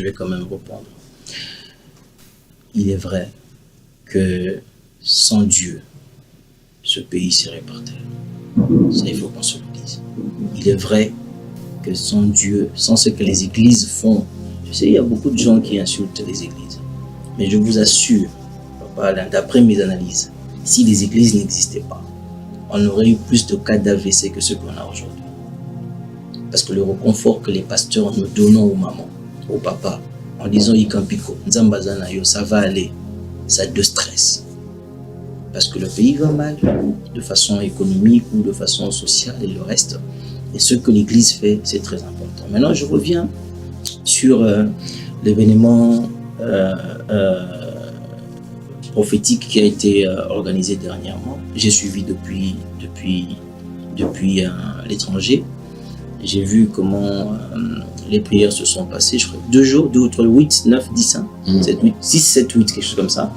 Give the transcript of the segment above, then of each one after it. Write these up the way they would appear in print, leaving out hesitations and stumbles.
Je vais quand même répondre. Il est vrai que sans Dieu, ce pays serait par terre. Ça, il faut qu'on se le dise. Il est vrai que sans Dieu, sans ce que les églises font, je sais, il y a beaucoup de gens qui insultent les églises. Mais je vous assure, d'après mes analyses, si les églises n'existaient pas, on aurait eu plus de cas d'AVC que ce qu'on a aujourd'hui. Parce que le réconfort que les pasteurs nous donnent aux mamans, aux papas, en disant Ikampiko, Nzambazana yo, ça va aller, ça de stress. Parce que le pays va mal, de façon économique ou de façon sociale et le reste. Et ce que l'Église fait, c'est très important. Maintenant, je reviens sur l'événement prophétique qui a été organisé dernièrement. J'ai suivi depuis l'étranger. J'ai vu comment les prières se sont passées, je crois, 2 jours, 2 ou 3, 8, 9, 10, 7, 8, 6, 7, 8, quelque chose comme ça.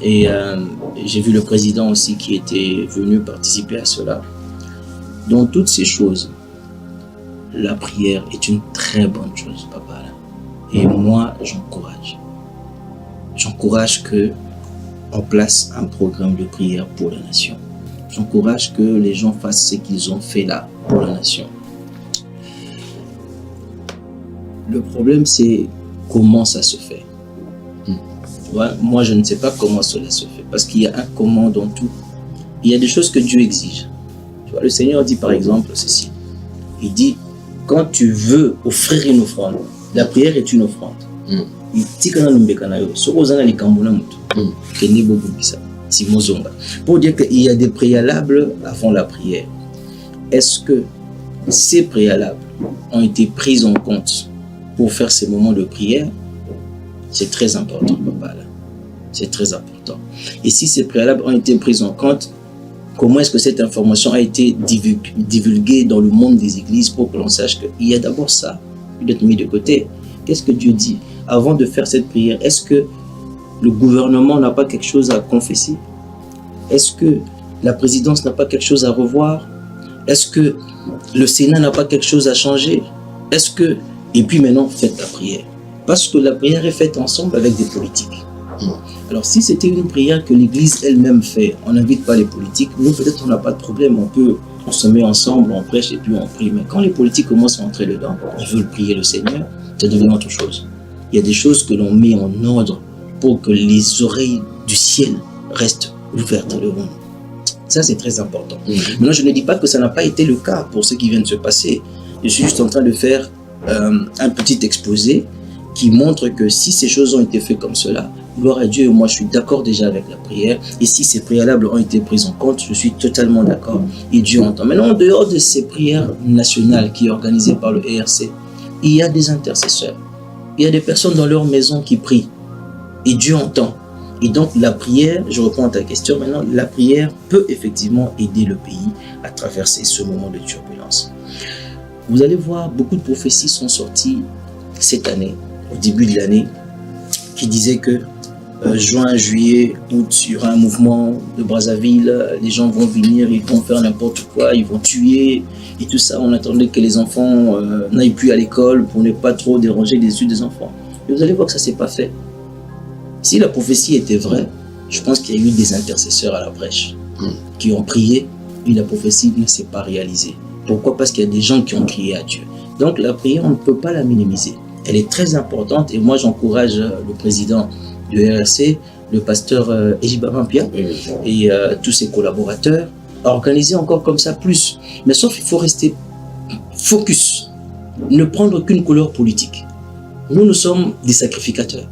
J'ai vu le président aussi qui était venu participer à cela. Dans toutes ces choses, la prière est une très bonne chose, papa. Et moi, j'encourage. J'encourage qu'on place un programme de prière pour la nation. J'encourage que les gens fassent ce qu'ils ont fait là pour la nation. Le problème, c'est comment ça se fait. Ouais, moi, je ne sais pas comment cela se fait. Parce qu'il y a un comment dans tout. Il y a des choses que Dieu exige. Tu vois, le Seigneur dit par exemple ceci. Il dit, quand tu veux offrir une offrande, la prière est une offrande. Pour dire qu'il y a des préalables avant la prière. Est-ce que ces préalables ont été pris en compte pour faire ces moments de prière? C'est très important, papa. C'est très important. Et si ces préalables ont été pris en compte, comment est-ce que cette information a été divulguée dans le monde des églises pour que l'on sache qu'il y a d'abord ça, d'être mis de côté? Qu'est-ce que Dieu dit? Avant de faire cette prière, est-ce que le gouvernement n'a pas quelque chose à confesser? Est-ce que la présidence n'a pas quelque chose à revoir? Est-ce que le Sénat n'a pas quelque chose à changer? Est-ce que... Et puis maintenant, faites la prière. Parce que la prière est faite ensemble avec des politiques. Alors si c'était une prière que l'Église elle-même fait, on n'invite pas les politiques, nous peut-être on n'a pas de problème, on se met ensemble, on prêche et puis on prie. Mais quand les politiques commencent à entrer dedans, ils veulent prier le Seigneur, ça devient autre chose. Il y a des choses que l'on met en ordre pour que les oreilles du ciel restent ouvertes devant nous. Ça, c'est très important. Maintenant, je ne dis pas que ça n'a pas été le cas pour ce qui vient de se passer. Je suis juste en train de faire un petit exposé qui montre que si ces choses ont été faites comme cela, gloire à Dieu, moi je suis d'accord déjà avec la prière. Et si ces préalables ont été pris en compte, je suis totalement d'accord. Et Dieu entend. Maintenant, en dehors de ces prières nationales qui est organisée par le ERC, il y a des intercesseurs. Il y a des personnes dans leur maison qui prient. Et Dieu entend. Et donc la prière, je reprends à ta question maintenant, la prière peut effectivement aider le pays à traverser ce moment de turbulence. Vous allez voir, beaucoup de prophéties sont sorties cette année, au début de l'année, qui disaient que juin, juillet, août, il y aura un mouvement de Brazzaville, les gens vont venir, ils vont faire n'importe quoi, ils vont tuer, et tout ça. On attendait que les enfants n'aillent plus à l'école pour ne pas trop déranger les études des enfants. Et vous allez voir que ça ne s'est pas fait. Si la prophétie était vraie, je pense qu'il y a eu des intercesseurs à la brèche qui ont prié et la prophétie ne s'est pas réalisée. Pourquoi? Parce qu'il y a des gens qui ont crié à Dieu. Donc la prière, on ne peut pas la minimiser. Elle est très importante et moi j'encourage le président de RRC, le pasteur Ejiba Mampia et tous ses collaborateurs à organiser encore comme ça plus. Mais sauf qu'il faut rester focus, ne prendre aucune couleur politique. Nous sommes des sacrificateurs.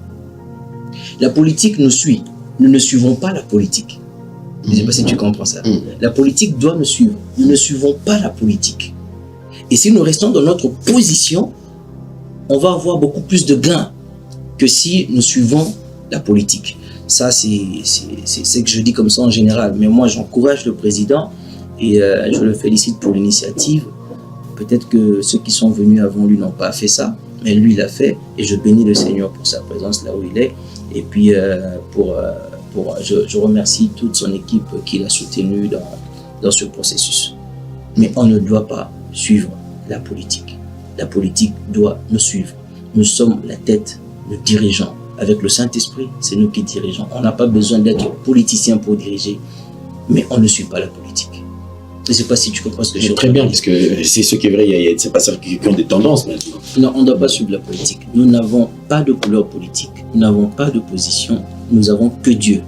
La politique nous suit. Nous ne suivons pas la politique. Je ne sais pas si tu comprends ça. La politique doit nous suivre. Nous ne suivons pas la politique. Et si nous restons dans notre position, on va avoir beaucoup plus de gains que si nous suivons la politique. Ça, c'est ce que je dis comme ça en général. Mais moi, j'encourage le président et je le félicite pour l'initiative. Peut-être que ceux qui sont venus avant lui n'ont pas fait ça, mais lui, il l'a fait. Et je bénis le Seigneur pour sa présence là où il est. Et puis, je remercie toute son équipe qui l'a soutenu dans ce processus. Mais on ne doit pas suivre la politique. La politique doit nous suivre. nous sommes la tête, le dirigeant. Avec le Saint-Esprit, c'est nous qui dirigeons. On n'a pas besoin d'être politicien pour diriger, mais on ne suit pas la politique. Je ne sais pas si tu comprends ce que je veux dire. Très bien, parce que c'est ce qui est vrai, il y a ces pasteurs qui ont des tendances maintenant. Non, on ne doit pas suivre la politique. Nous n'avons pas de couleur politique, nous n'avons pas de position, nous n'avons que Dieu.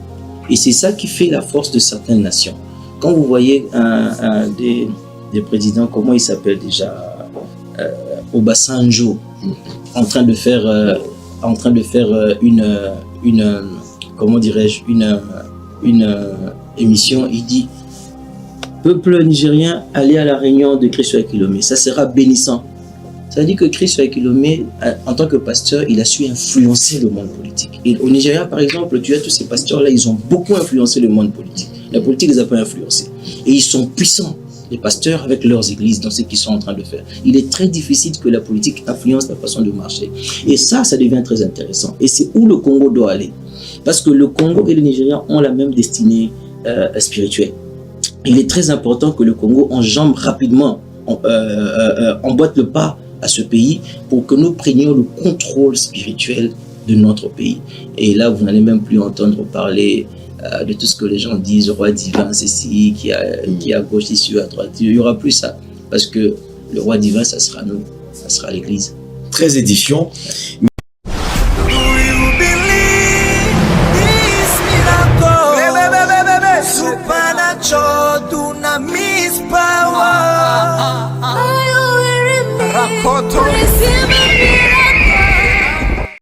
Et c'est ça qui fait la force de certaines nations. Quand vous voyez un des présidents, comment il s'appelle déjà, Obasanjo, en train de faire une comment dirais-je, une émission, il dit: peuple nigérien, allez à la réunion de Christ avec Kilomé, ça sera bénissant. Ça veut dire que Christ avec Kilomé, en tant que pasteur, il a su influencer le monde politique. Et au Nigeria, par exemple, tu as tous ces pasteurs-là, ils ont beaucoup influencé le monde politique. La politique les a pas influencés. Et ils sont puissants, les pasteurs, avec leurs églises, dans ce qu'ils sont en train de faire. Il est très difficile que la politique influence la façon de marcher. Et ça devient très intéressant. Et c'est où le Congo doit aller. Parce que le Congo et le Nigeria ont la même destinée spirituelle. Il est très important que le Congo enjambe rapidement, emboîte le pas à ce pays pour que nous prenions le contrôle spirituel de notre pays. Et là, vous n'allez même plus entendre parler de tout ce que les gens disent, roi divin, ceci, qui est à gauche, ici, à droite. Il n'y aura plus ça. Parce que le roi divin, ça sera nous, ça sera l'Église. Très édifiant.